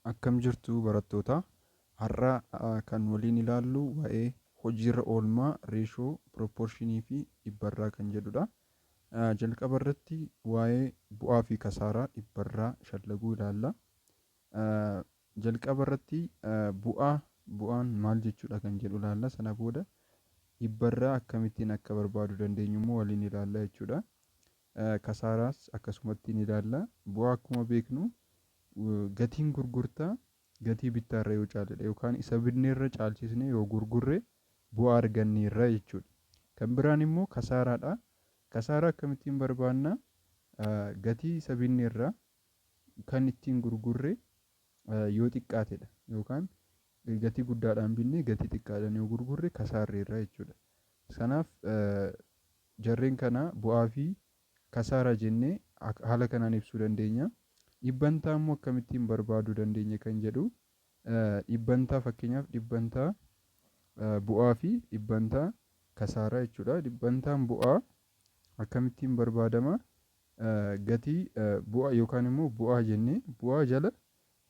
Akkam jirtu barattoota. Har'a kan waliin ilaallu waa'ee hojiirra oolmaa reeshoo, pirooporshinii fi dhibbarraa kan jedhudha. Jalqaba irratti waa'ee bu'aa fi kasaaraa dhibbarraa shallaguu ilaalla. Jalqaba irratti bu'aan maal jechuudha kan jedhu ilaalla. Sana booda dhibbarraa akkamittiin akka barbaaduu dandeenyu immoo waliin ilaalla jechuudha. Kasaaraas akkasumatti ni ilaalla. Bu'aa akkuma beeknu gatiin gurgurtaa gatii bittaa irra yoo caaledha yookaan isa binneerra caalchisnee yoo gurgurre bu'aa arganneerra jechuudha. Kan biraan immoo kasaaraadha. Kasaaraa akkamittiin barbaanna? Gatii isa binneerra kan ittiin gurgurre yoo xiqqaatedha yookaan gatii guddaadhaan binnee gatii xiqqaadhaan yoo gurgurre kasaarreerra jechuudha. Sanaaf jarreen kana bu'aa fi kasaaraa jennee haala kanaan ibsuu dandeenya. Dhibbantaa immoo akkamittiin barbaaduu dandeenya kan jedhu dhibbantaa fakkeenyaaf dhibbantaa bu'aa fi dhibbantaa kasaaraa jechuudha. Dhibbantaan bu'aa akkamittiin barbaadama? Gatii bu'aa yookaan immoo bu'aa jennee bu'aa jala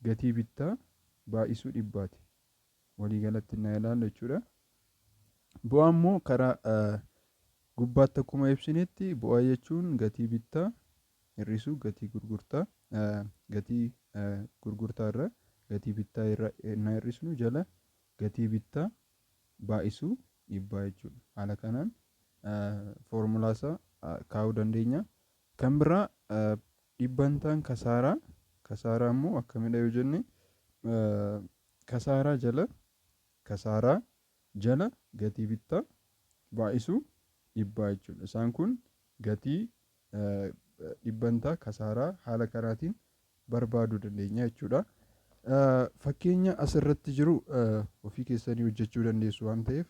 gatii bittaa baay'isuu dhibbaati. Waliigalatti na ilaallu jechuudha. Bu'aa immoo karaa gubbaatti akkuma ibsinetti bu'aa jechuun gatii bittaa hir'isuu gatii gurgurtaa gatii gurgurtaa irra gatii bittaa irra na hir'isnu jala gatii bittaa baay'isuu dhibbaa jechuudha. Haala kanaan foormulaa isaa kaa'uu dandeenya. Kan biraa dhibbantaan kasaaraa immoo akkamidha yoo jenne kasaaraa jala gatii bittaa baay'isuu dhibbaa jechuudha. Isaan kun gatii dhibbantaa kasaaraa haala karaatiin barbaaduu dandeenya jechuudha. Fakkeenya asirratti jiru ofii keessanii hojjechuu dandeessu waan ta'eef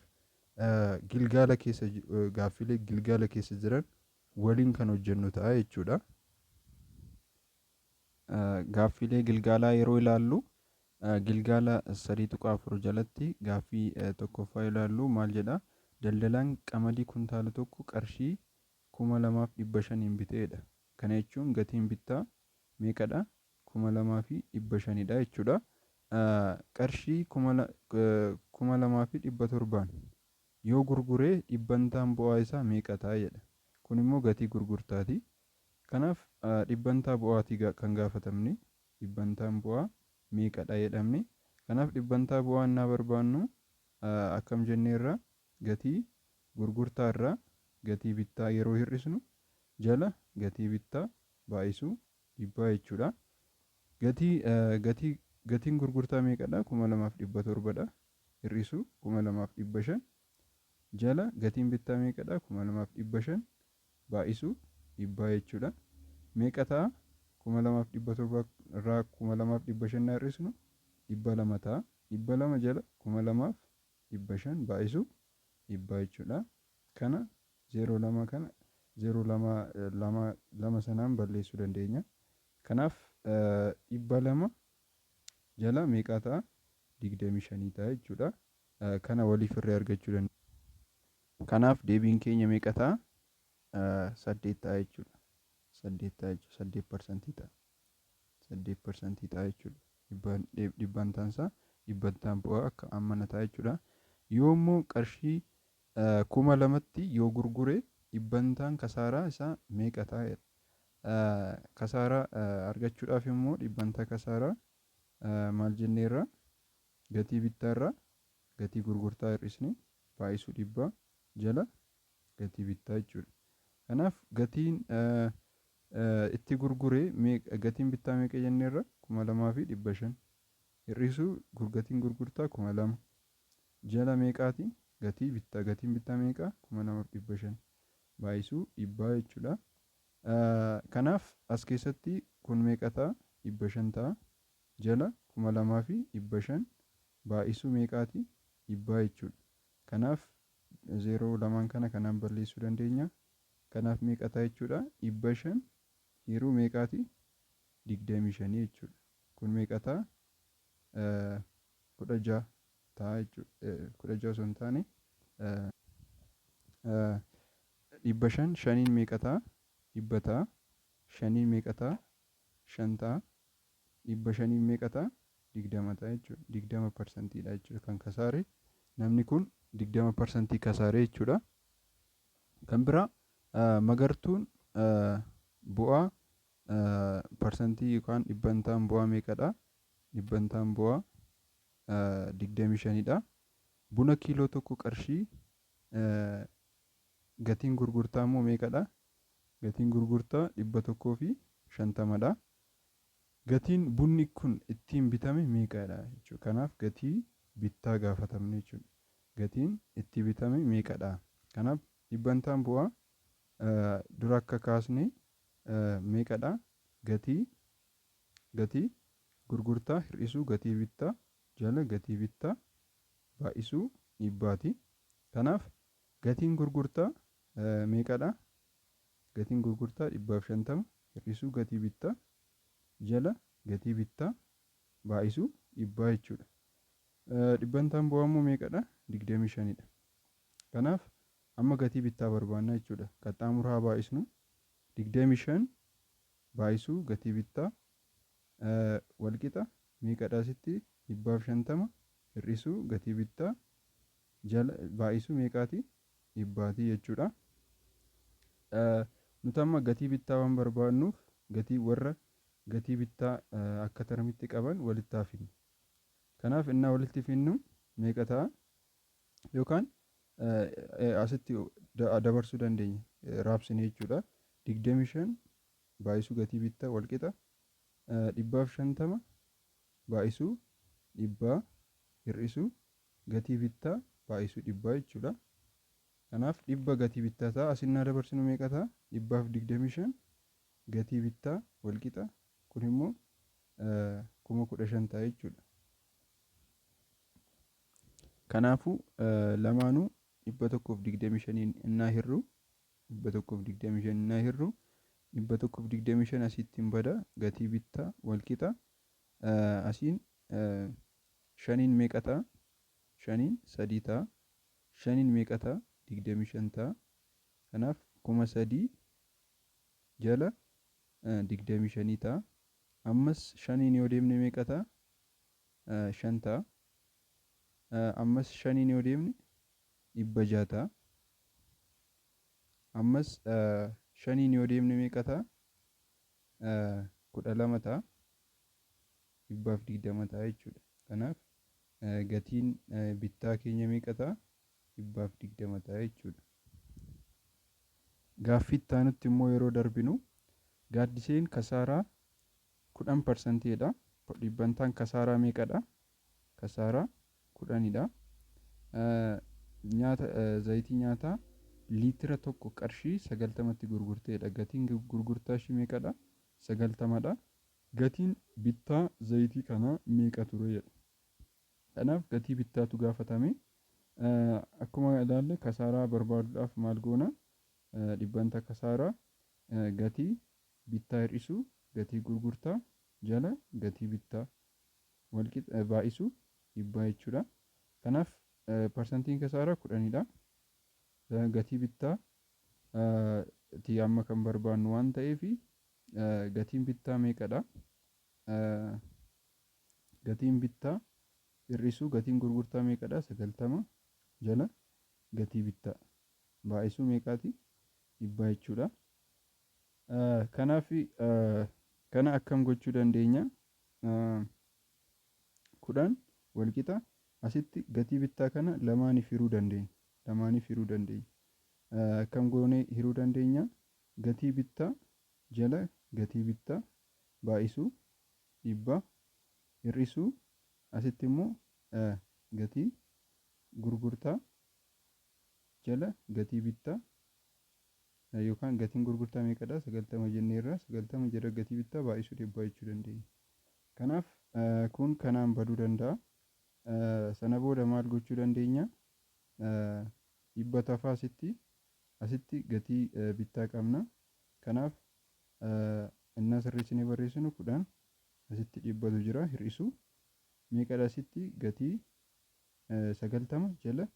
gaaffilee gilgaala keessa jiran waliin kan hojjennu ta'a jechuudha. Gaaffilee gilgaalaa yeroo ilaallu gilgaala 3.4 jalatti gaaffii tokkoffaa ilaallu maal jedha? Daldalaan qamadii kuntaala tokko qarshii 2,500 biteedha. Kana jechuun gatiin bittaa meeqadha? 2,500dha jechuudha. Qarshii 2,700 yoo gurguree dhibbantaan bu'aa isaa meeqa ta'a jedha. Kun immoo gatii gurgurtaati. Kanaaf dhibbantaa bu'aatii kan gaafatamne dhibbantaan bu'aa meeqadha jedhamne. Kanaaf dhibbantaa bu'aa innaa barbaannu akkam jenneerra gatii gurgurtaa irraa gatii bittaa yeroo hir'isnu jala gatii bittaa baay'isuu dhibbaa jechuudha. Gatiin gurgurtaa meeqadha? 2,700dha. Hir'isuu 2,500 jala gatiin bittaa meeqadha? 2,500 baay'isuu dhibbaa jechuudha. Meeqa ta'a? 2,700 irraa 2,500 hir'isnu 200 ta'a. 200 jala 2,500 baay'isuu dhibbaa jechuudha. Kana 0,2 kana 0,2 sanaan balleessuu dandeenya. Kanaaf 200 jala meeqa ta'a? 25 ta'a jechuudha. Kana waliif irraa argachuu dandeenya. Kanaaf deebiin keenya meeqa ta'a? 8 ta'a jechuudha. 8 ta'a jechuudha. 8% ta'a. 8% ta'a jechuudha. Dhibbantaan isaa dhibbantaan bu'aa akka ammana ta'a jechuudha. Yoo immoo qarshii 2,000tti yoo gurgure dhibbantaan kasaaraa isaa meeqa ta'a? Kasaaraa argachuudhaaf immoo dhibbantaa kasaaraa maal jenneerra? Gatii bittaarraa gatii gurgurtaa hir'isne baay'isuu dhibbaa jala gatii bittaa jechuudha. Kanaaf gatiin itti gurguree gatiin bittaa meeqa jenneerra? 2,500 hir'isuu gatiin gurgurtaa 2,000 jala meeqaati? Gatiin bittaa meeqa? 2,500 baay'isuu dhibbaa jechuudha. Kanaaf as keessatti kun meeqa ta'a? 500 ta'a. Jala 2,500 baay'isuu meeqaati? Dhibbaa jechuudha. Kanaaf 0,2 kana kanaan balleessuu dandeenya. Kanaaf meeqa ta'a jechuudha? 500 hiruu meeqaati? 25 jechuudha. Kun meeqa ta'a? 16 ta'a jechuudha. 16 osoo hin taane 500 shaniin meeqa ta'a? 100 ta'a. Shaniin meeqa ta'a? 5 ta'a. 500 meeqa ta'a? digdama ta'a jechuudha. 20%dha jechuudha kan kasaare. Namni kun 20% kasaare jechuudha. Kan biraa magartuun bu'aa parsantii yookaan dhibbantaan bu'aa meeqadha? Dhibbantaan bu'aa 25dha. Buna kiiloo tokko qarshii gatiin gurgurtaa immoo meeqadha? Gatiin gurgurtaa 150dha. Gatiin bunni kun ittiin bitame meeqadha jechuudha. Kanaaf gatii bittaa gaafatamne jechuudha. Gatiin itti bitame meeqadha? Kanaaf dhibbantaan bu'aa dura akka kaasne meeqadha? Gatii gurgurtaa hir'isuu gatii bittaa jala gatii bittaa baay'isuu dhibbaati. Kanaaf gatiin gurgurtaa meeqadha? Gatiin gurgurtaa 150 hir'isuu gatii bittaa jala gatii bittaa baay'isuu dhibbaa jechuudha. Dhibbantaan bu'aa immoo meeqadha? 25dha. Kanaaf amma gatii bittaa barbaanna jechuudha. Qaxxaamura haa baay'isnu. 25 baay'isuu gatii bittaa walqixa meeqadha asitti? 150 hir'isuu gatii bittaa jala baay'isuu meeqaati? Dhibbaati jechuudha. Nuti amma gatii bittaa waan barbaannuuf gatii bittaa akka tarmiitti qaban walitti haa finnu. Kanaaf innaa walitti finnu meeqa ta'a? Yookaan asitti dabarsuu dandeenya raabsine jechuudha. 25 baay'isuu gatii bittaa walqixa 150 baay'isuu dhibbaa hir'isuu gatii bittaa baay'isuu dhibbaa jechuudha. Kanaaf dhibba gatii bittaa ta'a. Asinnaa dabarsinu meeqa ta'a? 125 gatii bittaa walqixa kun immoo 15,000 ta'a jechuudha. Kanaafuu lamaanuu 125 innaa hir'u 125 innaa hir'u 125 asitti bada gatii bittaa walqixa asiin 5 meeqa ta'a? 5 3 ta'a. 5 meeqa ta'a? 25 ta'a. Kanaaf 3,000 jala 25 ta'a. Ammas 5 yoo deemne meeqa ta'a? 5 ta'a. Ammas 5 yoo deemne 600 ta'a. Ammas 5 yoo deemne meeqa ta'a? 12 ta'a. 120 ta'a jechuudha. Kanaaf gatiin bittaa keenya meeqa ta'a? 120 ta'a jechuudha. Gaaffii itti aanutti immoo yeroo darbinu gaaddiseen kasaaraa 10%dha. Dhibbantaan kasaaraa meeqadha? Kasaaraa 10dha. Zayitii nyaataa liitira tokko qarshii 90tti gurgurteedha. Gatiin gurgurtaa ishii meeqadha? 90dha. Gatiin bittaa zayitii kanaa meeqa ture jedha. Kanaaf gatii bittaatu gaafatame. Akkuma ilaalle kasaaraa barbaaduudhaaf maal goona? Dhibbanta kasaaraa gatii bittaa hir'isuu gatii gurgurtaa jala gatii bittaa walqixa baay'isuu dhibbaa jechuudha. Kanaaf parsantiin kasaaraa 10dha. Gatii bittaa amma kan barbaannu waan ta'eef gatiin bittaa meeqadha? Gatiin bittaa hir'isuu gatiin gurgurtaa meeqadha? 90 jala gatii bittaa baay'isuu meeqaati? Dhibbaa jechuudha. Kanaaf kana akkam gochuu dandeenya? 10 walqixa asitti gatii bittaa kana lamaaniif hiruu dandeenya. Akkam goonee hiruu dandeenya? Gatii bittaa jala gatii bittaa baay'isuu dhibbaa hir'isuu asitti immoo gatii gurgurtaa jala gatii bittaa yookaan gatiin gurgurtaa meeqadha? 90 jenneerra 90 jala gatii bittaa baay'isuu dhibbaa jechuu dandeenya. Kanaaf kun kanaan baduu danda'a. Sana booda maal gochuu dandeenya? Dhibba tafaa asitti gatii bittaa qabna. Kanaaf innaa sirreessinee barreessinu 10 asitti dhibbatu jira hir'isuu meeqadha? Asitti gatii 90 jala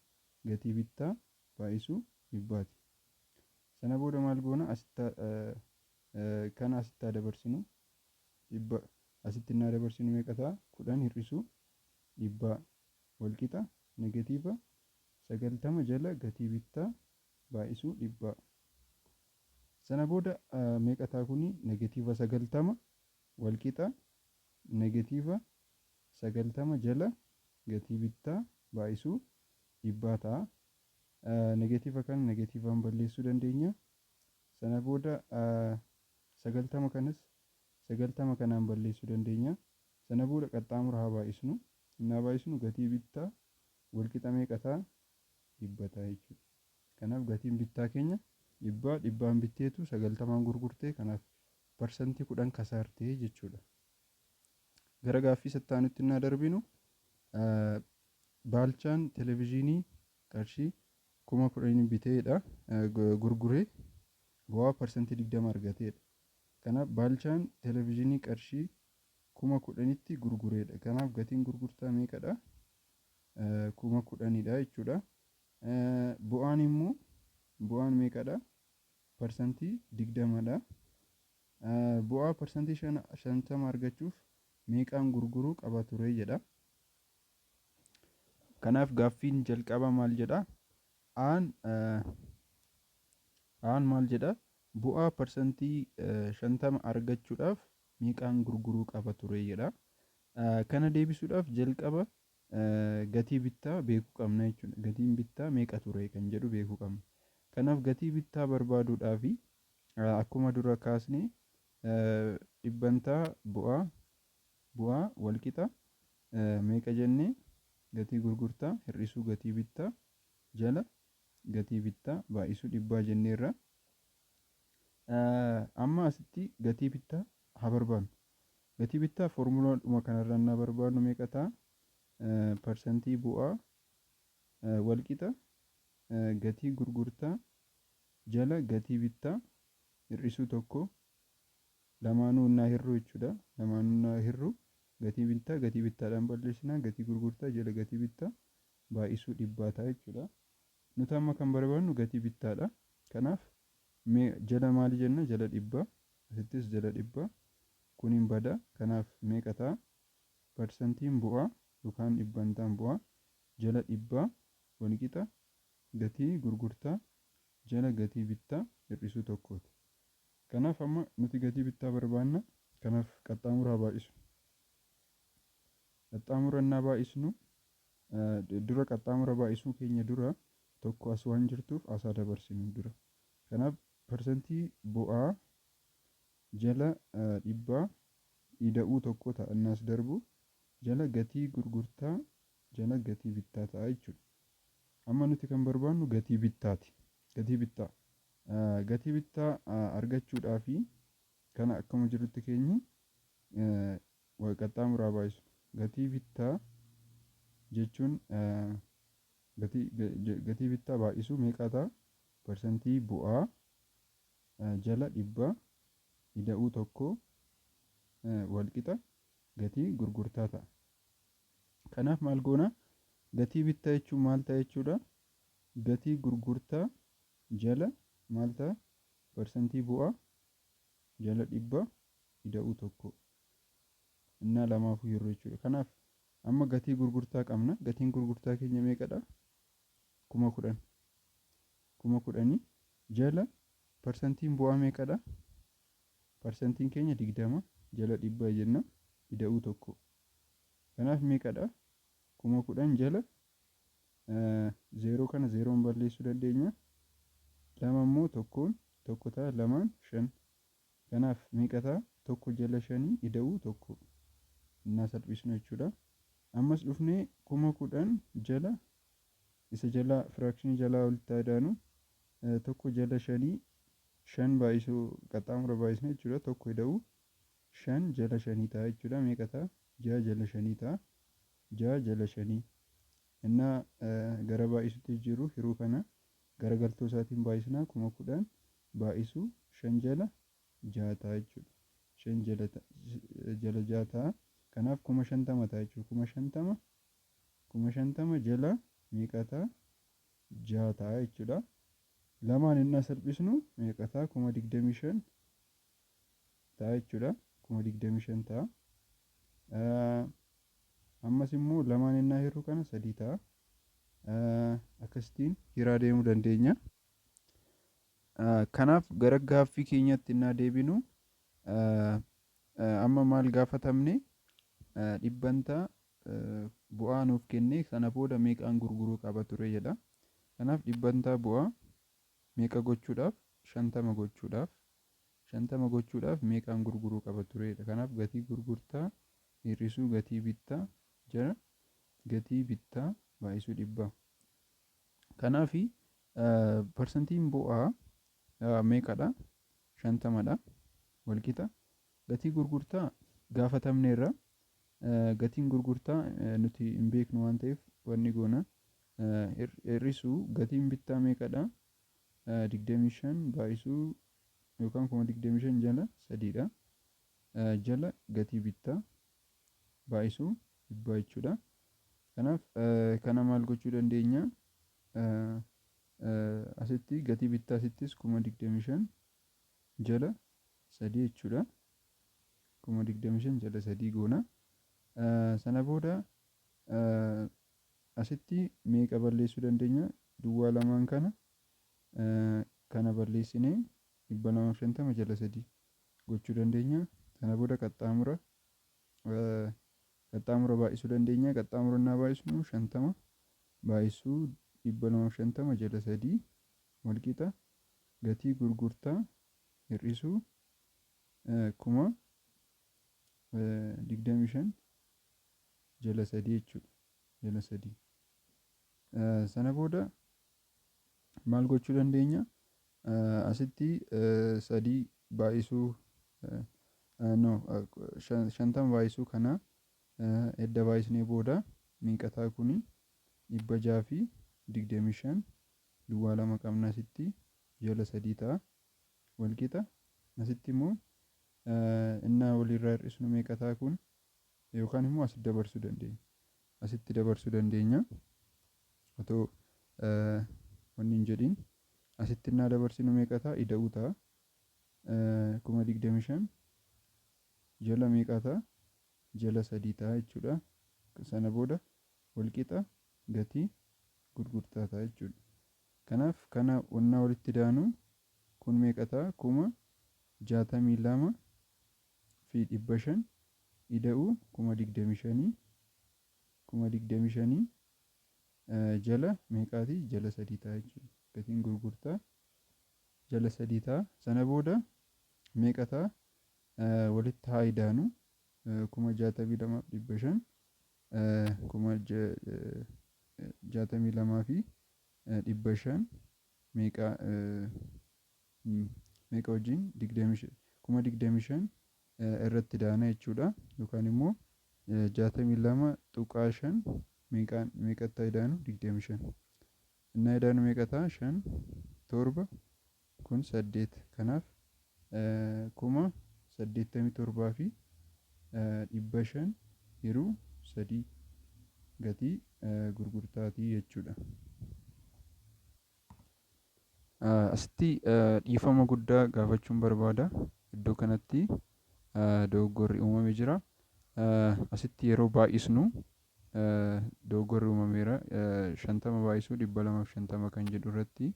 gatii bittaa baay'isuu dhibbaati. Sana booda maal goona? Kana asitti dabarsinu asitti innaa dabarsinu meeqa ta'a? 10 hir'isuu dhibbaa wal qixa negatiiva 90 jala gatii bittaa baay'isuu dhibbaa. Sana booda meeqa ta'a kuni? Negatiiva 90 wal qixa negatiiva 90 jala gatii bittaa baay'isuu dhibbaa ta'a. Negatiiva kana negatiivaan balleessuu dandeenya. Sana booda 90 kanas 90 kanaan balleessuu dandeenya. Sana booda qaxxaamura haa baay'isnu. Innaa baay'isnu gatii bittaa wal qixa meeqa ta'a? Dhibba ta'a jechuudha. Kanaaf gatiin bittaa keenya dhibbaan bitteetu 90 gurgurtee, kanaaf parsantii 10 kasaartee jechuudha. Gara gaaffii sattaanutti innaa darbinu Baalchaan televezyiinii qarshii 10,000 biteedha gurguree bu'aa parsantii 20 argateedha. Kanaaf Baalchaan televezyiinii qarshii 10,000tti gurgureedha. Kanaaf gatiin gurgurtaa meeqadha? 10,000dha jechuudha. Bu'aan immoo bu'aan meeqadha? Parsantii 20dha. Bu'aa parsantii 50 argachuuf meeqaan gurguruu qaba ture jedha. Kanaaf gaaffiin jalqaba maal jedha? Aan maal jedha? Bu'aa parsantii 50 argachuudhaaf meeqaan gurguruu qaba ture jedha. Kana deebisuudhaaf jalqaba gatii bittaa beekuu qabna jechuudha. Gatiin bittaa meeqa ture kan jedhu beekuu qabna. Kanaaf gatii bittaa barbaaduudhaaf akkuma dura kaasne dhibbantaa bu'aa wal qixa meeqa jennee? Gatii gurgurtaa hir'isuu gatii bittaa jala gatii bittaa baay'isuu dhibbaa jenneerra. Amma asitti gatii bittaa haa barbaadnu. Gatii bittaa foormulaadhuma kanarraa innaa barbaadnu meeqa ta'a? Parsantii bu'aa wal qixa gatii gurgurtaa jala gatii bittaa hir'isuu tokko, lamaanuu innaa hir'uu jechuudha. Lamaanuu innaa hir'uu gatii bittaadhaan balleessinaa, gatii gurgurtaa jala gatii bittaa baay'isuu dhibbaa ta'a jechuudha. Nuti amma kan barbaadnu gatii bittaadha. Kanaaf jala maali jenna? Jala dhibbaa. Asittis jala dhibbaa. Kuniin bada. Kanaaf meeqa ta'a? Parsantiin bu'aa yookaan dhibbantaan bu'aa jala dhibbaa wal qixa gatii gurgurtaa jala gatii bittaa hir'isuu tokkooti. Kanaaf amma nuti gatii bittaa barbaanna. Kanaaf qaxxaamura haa baay'isnu. Qaxxaamura innaa baay'isnu dura qaxxaamura baay'isuu keenya dura tokko as waan jirtuuf asaa dabarsinu dura. Kanaaf parsantii bu'aa jala dhibbaa ida'uu tokko ta'a innaas darbu jala gatii gurgurtaa jala gatii bittaa ta'a jechuudha. Amma nuti kan barbaannu gatii bittaati. Gatii bittaa. Gatii bittaa argachuudhaaf kana akkuma jirutti keenyi qaxxaamuraa baay'isnu. Gatii bittaa jechuun gatii bittaa baay'isuu meeqa ta'a? Parsantii bu'aa jala dhibbaa ida'uu tokko wal qixa gatii gurgurtaa ta'a. Kanaaf maal goona? Gatii bittaa jechuun maal ta'a jechuudha? Gatii gurgurtaa jala maal ta'a? Parsantii bu'aa jala dhibbaa ida'uu tokko. Innaa lamaafuu yeroo jechuudha. Kanaaf amma gatii gurgurtaa qabna. Gatiin gurgurtaa keenya meeqadha? 10,000. 10,000 jala parsantiin bu'aa meeqadha? Parsantiin keenya 20 jala dhibbaa jenna ida'uu tokko. Kanaaf meeqadha? 10,000 jala 0 kana 0 balleessuu dandeenya. 2 immoo tokko ta'a, 2 5. Kanaaf meeqa ta'a? 1 jala 5 ida'uu tokko. Innaa salphisnu jechuudha. Ammas dhufnee 10,000 jala isa jala firaakshinii jalaa walitti adaanu 1 jala 5 baay'isuu qaxxaamura baay'isna jechuudha. 1 ida'uu 5 jala 5 ta'a jechuudha. Meeqa ta'a? 6 jala 5 ta'a. 6 jala 5 innaa gara baay'isutti jiru hiruu kana garagaltoo isaatiin baay'isnaa 10,000 baay'isuu 5 jala 6 ta'a jechuudha. 5 jala 6 ta'a. Kanaaf 50,000 ta'a jechuudha. 50,000 jala meeqa ta'a? 6 ta'a jechuudha. Lamaan innaa salphisnu meeqa ta'a? 25,000 ta'a jechuudha. 25,000 ta'a. Ammas immoo lamaan innaa hirru kana 3 ta'a. Akkasitiin hiraa deemuu dandeenya. Kanaaf gara gaaffii keenyatti innaa deebinu amma maal gaafatamne dhibbantaa bu'aa nuuf kenne sana booda meeqaan gurguruu qaba ture jedha. Kanaaf dhibbantaa bu'aa meeqa gochuudhaaf 50 gochuudhaaf 50 gochuudhaaf meeqaan gurguruu qaba turedha. Kanaaf gatii gurgurtaa hir'isuu gatii bittaa jala gatii bittaa baay'isuu dhibbaa. Kanaaf parsantiin bu'aa meeqadha? 50dha. Walqixa gatii gurgurtaa gaafatamneerra. Gatiin gurgurtaa nuti hin beeknu waan ta'eef wanni goona hir'isuu gatiin bittaa meeqadha? 25 baay'isuu yookaan 25 jala 3dha. Jala gatii bittaa baay'isuu dhibbaa jechuudha. Kanaaf kana maal gochuu dandeenya? Asitti gatii bittaa asittis 25 jala 3 jechuudha. 25 jala 3 goona. Sana booda asitti meeqa balleessuu dandeenya? Duwwaa lamaan kana balleessinee 250 jala 3 gochuu dandeenya. Sana booda qaxxaamura baay'isuu dandeenya. Qaxxaamura innaa baay'isnu 50 baay'isuu 250 jala 3 walqixa gatii gurgurtaa hir'isuu 25 jala 3 jechuudha. Jala 3. Sana booda maal gochuu dandeenya? Asitti 3 baay'isuu 50 baay'isuu kana edda baay'isnee booda meeqataa kuni 625 duwwaa lama qabna asitti jala 3 ta'a. Walqixa asitti immoo innaa walirraa hir'isnu meeqataa kun yookaan immoo asitti dabarsuu dandeenya. Asitti dabarsuu dandeenya. Otoo wanni hin jedhin asitti innaa dabarsinu meeqataa? Ida'uu ta'a. 25 jala meeqataa? Jala 3 ta'a jechuudha. Sana booda walqixa gatii gurgurtaa ta'a jechuudha. Kanaaf kana onnaa walitti daanu kun meeqataa? 62 fi 500 ida'uu 25 jala meeqaatii? Jala 3 ta'a jechuudha. Gatiin gurgurtaa jala 3 ta'a. Sana booda meeqataa? Walitti haa idaanu 62,500 62 fi 500 meeqa wajjin 25,000 irratti daana jechuudha. Yookaan immoo 62.5 meeqatti idaanu? 25. Innaa idaanu meeqataa? 5 7 kun 8. Kanaaf 87,000 fi 500 hiruu 3 gatii gurgurtaatii jechuudha. Asitti dhiifama guddaa gaafachuun barbaada. Iddoo kanatti dogoggorri uumamee jira. Asitti yeroo baay'isnu dogoggorri uumameera. 50 baay'isuu 250 kan jedhu irratti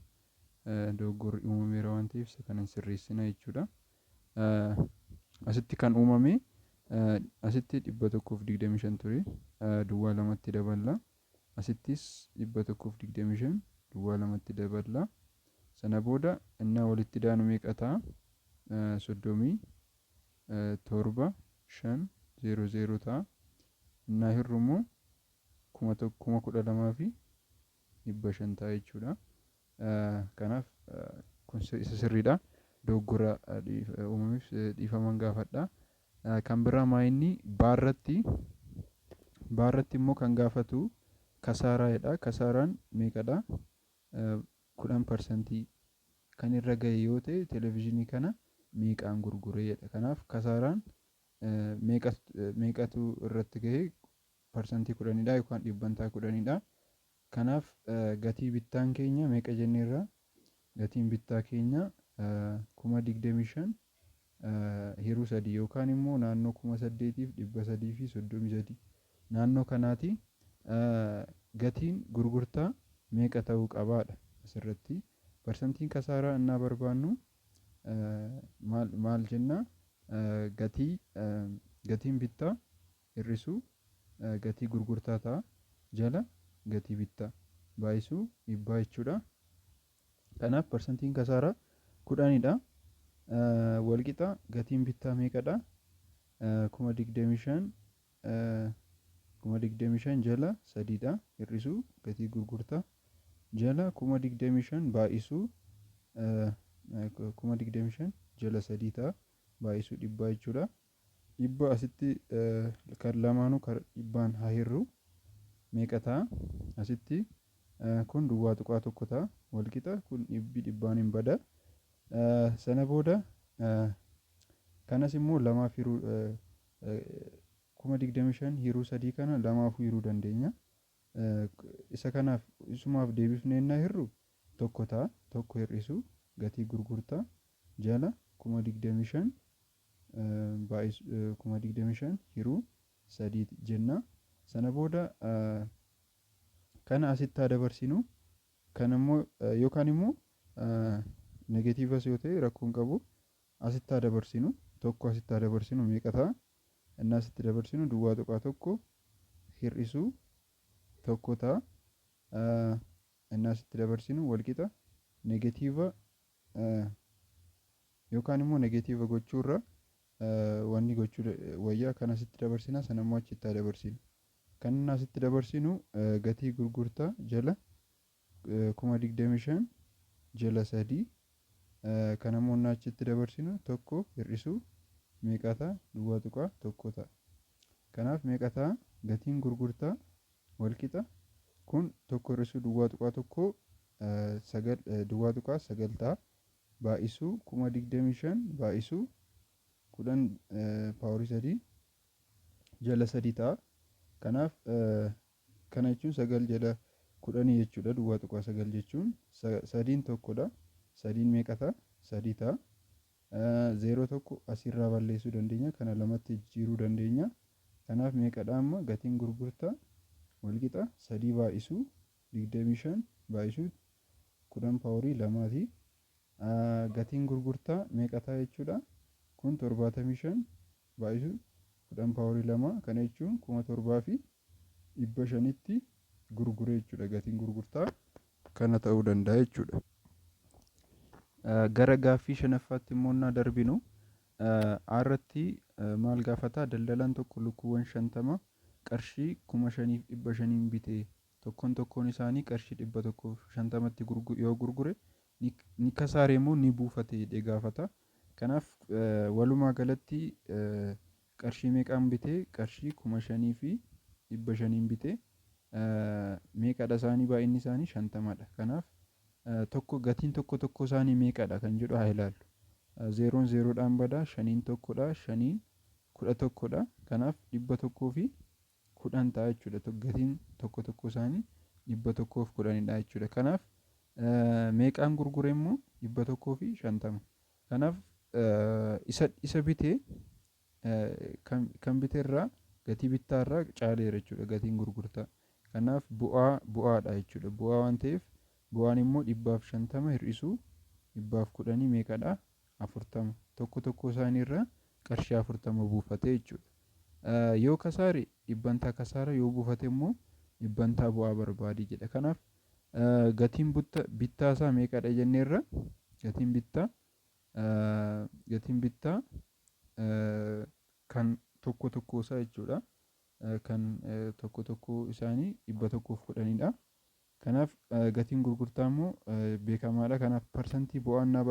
dogoggorri uumameera waan ta'eef isa kana sirreessina jechuudha. Asitti kan uumame asitti 125 ture. Duwwaa lamatti daballa. Asittis 125 duwwaa lamatti daballa. Sana booda innaa walitti daanu meeqa ta'a? 37,500 ta'a. Innaa hirru immoo 12,500 ta'a jechuudha. Kanaaf kun isa sirriidha. Dogoggora uumameef dhiifama gaafadha. Kan biraa maayinni baarratti immoo kan gaafatu kasaaraadha. Kasaaraan meeqadha? 10% kan irra gahe yoo ta'e televezyiinii kana meeqaan gurgureedha. Kanaaf kasaaraan meeqatu irratti gahe? Parsantii 10dha yookaan dhibbantaa 10dha. Kanaaf gatii bittaan keenya meeqa jenneerra? Gatiin bittaa keenya 25,000 hiruu 3 yookaan immoo naannoo 8,333 naannoo kanaati. Gatiin gurgurtaa meeqa ta'uu qabaadha asirratti. Parsantiin kasaaraa innaa barbaannu maal jenna? Gatiin bittaa hir'isuu gatii gurgurtaa ta'a jala gatii bittaa baay'isuu dhibbaa jechuudha. Kanaaf parsantiin kasaaraa 10dha. Walqixa gatiin bittaa meeqadha? 25,000 jala 3dha. Hir'isuu gatii gurgurtaa jala 25,000 baay'isuu 25,000 jala 3 ta'a. Baay'isuu dhibbaa jechuudha. Dhibba asitti kan lamaanuu dhibbaan haa hir'u meeqa ta'a? Asitti kun duwwaa tuqaa tokko ta'a. Walqixa kun dhibbaan hin bada. Sana booda kanas immoo lamaaf hiruu 25,000 hiruu 3 kana lamaafuu hiruu dandeenya. Isa kanaaf isumaaf deebifnee innaa hir'u tokko ta'a. Tokko hir'isuu gatii gurgurtaa jala 25,000 25,000 hiruu 3 jenna. Sana booda kana asitti haa dabarsinu. Kan immoo yookaan immoo negatiivas yoo ta'e rakkoon qabu asitti haa dabarsinu. Tokko asitti haa dabarsinu meeqa ta'a? Inni asitti dabarsinu duwwaa tuqaa tokko hir'isuu tokko ta'a. Inni asitti dabarsinu walqixa negatiiva yookaan immoo negatiiva gochuurra wanni gochuu wayyaa kan asitti dabarsina sana immoo achitti haa dabarsinu. Kan inni asitti dabarsinu gatii gurgurtaa jala 25,000 jala 3 kan immoo inni achitti dabarsinu tokko hir'isuu meeqa ta'a? Duwwaa tuqaa tokko ta'a. Kanaaf meeqa ta'a? Gatiin gurgurtaa walqixa kun tokko hir'isuu duwwaa tuqaa tokko duwwaa tuqaa 9 ta'a. Baay'isuu 25,000 baay'isuu 10 paaworii 3 jala 3 ta'a. Kanaaf kana jechuun 9 jala 10 jechuudha. Duwwaa tuqaa 9 jechuun 3 tokkodha. 3 meeqa ta'a? 3 ta'a. 0 tokko asirraa balleessuu dandeenya. Kana lamatti jijjiiruu dandeenya. Kanaaf meeqadha amma gatiin gurgurtaa walqixa 3 baay'isuu 25 baay'isuu 10 paaworii 2ti. Gatiin gurgurtaa meeqa ta'a jechuudha? Kun 75 baay'isuu 10 paaworii 2 kana jechuun 7,500tti gurgure jechuudha. Gatiin gurgurtaa kana ta'uu danda'a jechuudha. Gara gaaffii shanaffaatti immoo naa darbinu irratti maal gaafata? Daldalaan tokko lukkuuwwan 50 qarshii 5,500 bitee tokkoon isaanii qarshii 150tti yoo gurgure ni kasaare moo ni buufate jedhee gaafata. Kanaaf walumaa galatti qarshii meeqaan bitee? Qarshii 5,500 bitee meeqadha isaanii? Baay'inni isaanii 50dha. Kanaaf gatiin tokko isaanii meeqadha kan jedhu haa ilaallu. 0 0dhaan bada 5 tokkodha 5 11dha. Kanaaf 110 ta'a jechuudha. Gatiin tokko isaanii 110dha jechuudha. Kanaaf meeqaan gurgure immoo 150. Kanaaf isa bitee kan bite irraa gatii bittaa irraa caaleera jechuudha gatiin gurgurtaa. Kanaaf bu'aadha jechuudha. Bu'aa waan ta'eef bu'aan immoo 150 hir'isuu 110 meeqadha? 40. Tokko isaanii irraa qarshii 40 buufate jechuudha. Yoo kasaare dhibbantaa kasaara, yoo buufate immoo dhibbantaa bu'aa barbaadi jedha. Kanaaf gatiin bittaa isaa meeqadha jenneerra? Gatiin bittaa kan tokko isaa jechuudha. Kan tokko isaanii 110dha. Kanaaf gatiin gurgurtaa immoo beekamaadha. Kanaaf parsantii bu'aan naa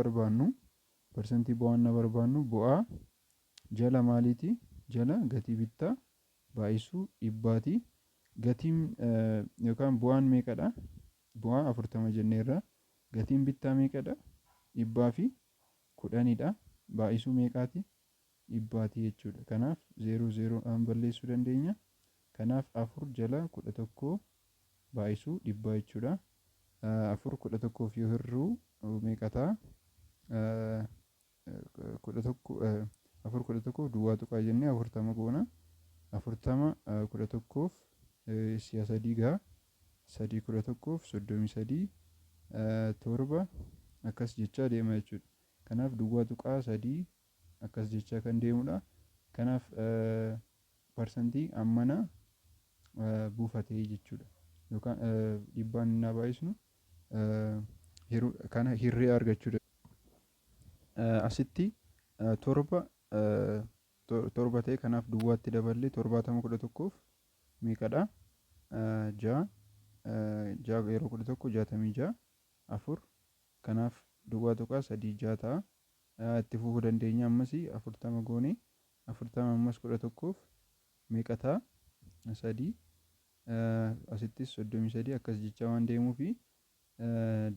barbaannu bu'aa jala maaliiti? Jala gatii bittaa baay'isuu dhibbaati. Gatiin yookaan bu'aan meeqadha? Bu'aa 40 jenneerra. Gatiin bittaa meeqadha? 110dha. Baay'isuu meeqaati? Dhibbaati jechuudha. Kanaaf 0 balleessuu dandeenya. Kanaaf 4 jala 11 baay'isuu dhibbaa jechuudha. 4 11f yoo hir'uu meeqa ta'a? kudha tokko afur kudha tokkoof duwwaa tuqaa jennee afurtama goona. Afurtama kudha tokkoof si'a sadii gaa sadii kudha tokkoof soddomii sadii torba akkas jechaa deema jechuudha. Kanaaf duwwaa tuqaa sadii akkas jechaa kan deemudha. Kanaaf parsantii ammana buufatee jechuudha. Yookaan dhibbaan inni baay'isnu kana hirree argachuudha. Asitti torba torba ta'e kanaaf duwwaatti daballee 711 meeqadha? 6 yeroo 11 66 4 kanaaf duwwaa tuqaa 3 6 ta'a. Itti fufuu dandeenya ammas 40 goone 40 ammas 11f meeqa ta'a? 3 asittis 33 akkas jechaa waan deemuufi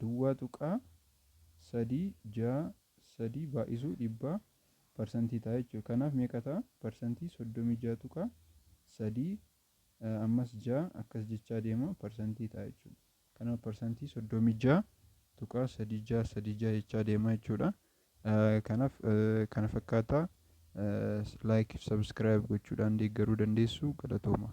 duwwaa tuqaa 3 6 3 baay'isuu dhibbaa parsantii ta'a jechuudha. Kanaaf meeqa ta'a? Parsantii 36 tuqaa 3 ammas 6 akkas jechaa deema parsantii ta'a jechuudha. Kanaaf parsantii 36 tuqaa 3 6 3 6 jechaa deema jechuudha. Kanaaf kana fakkaataa laayik sabskiraayib gochuudhaan deeggaruu dandeessu. Galatooma.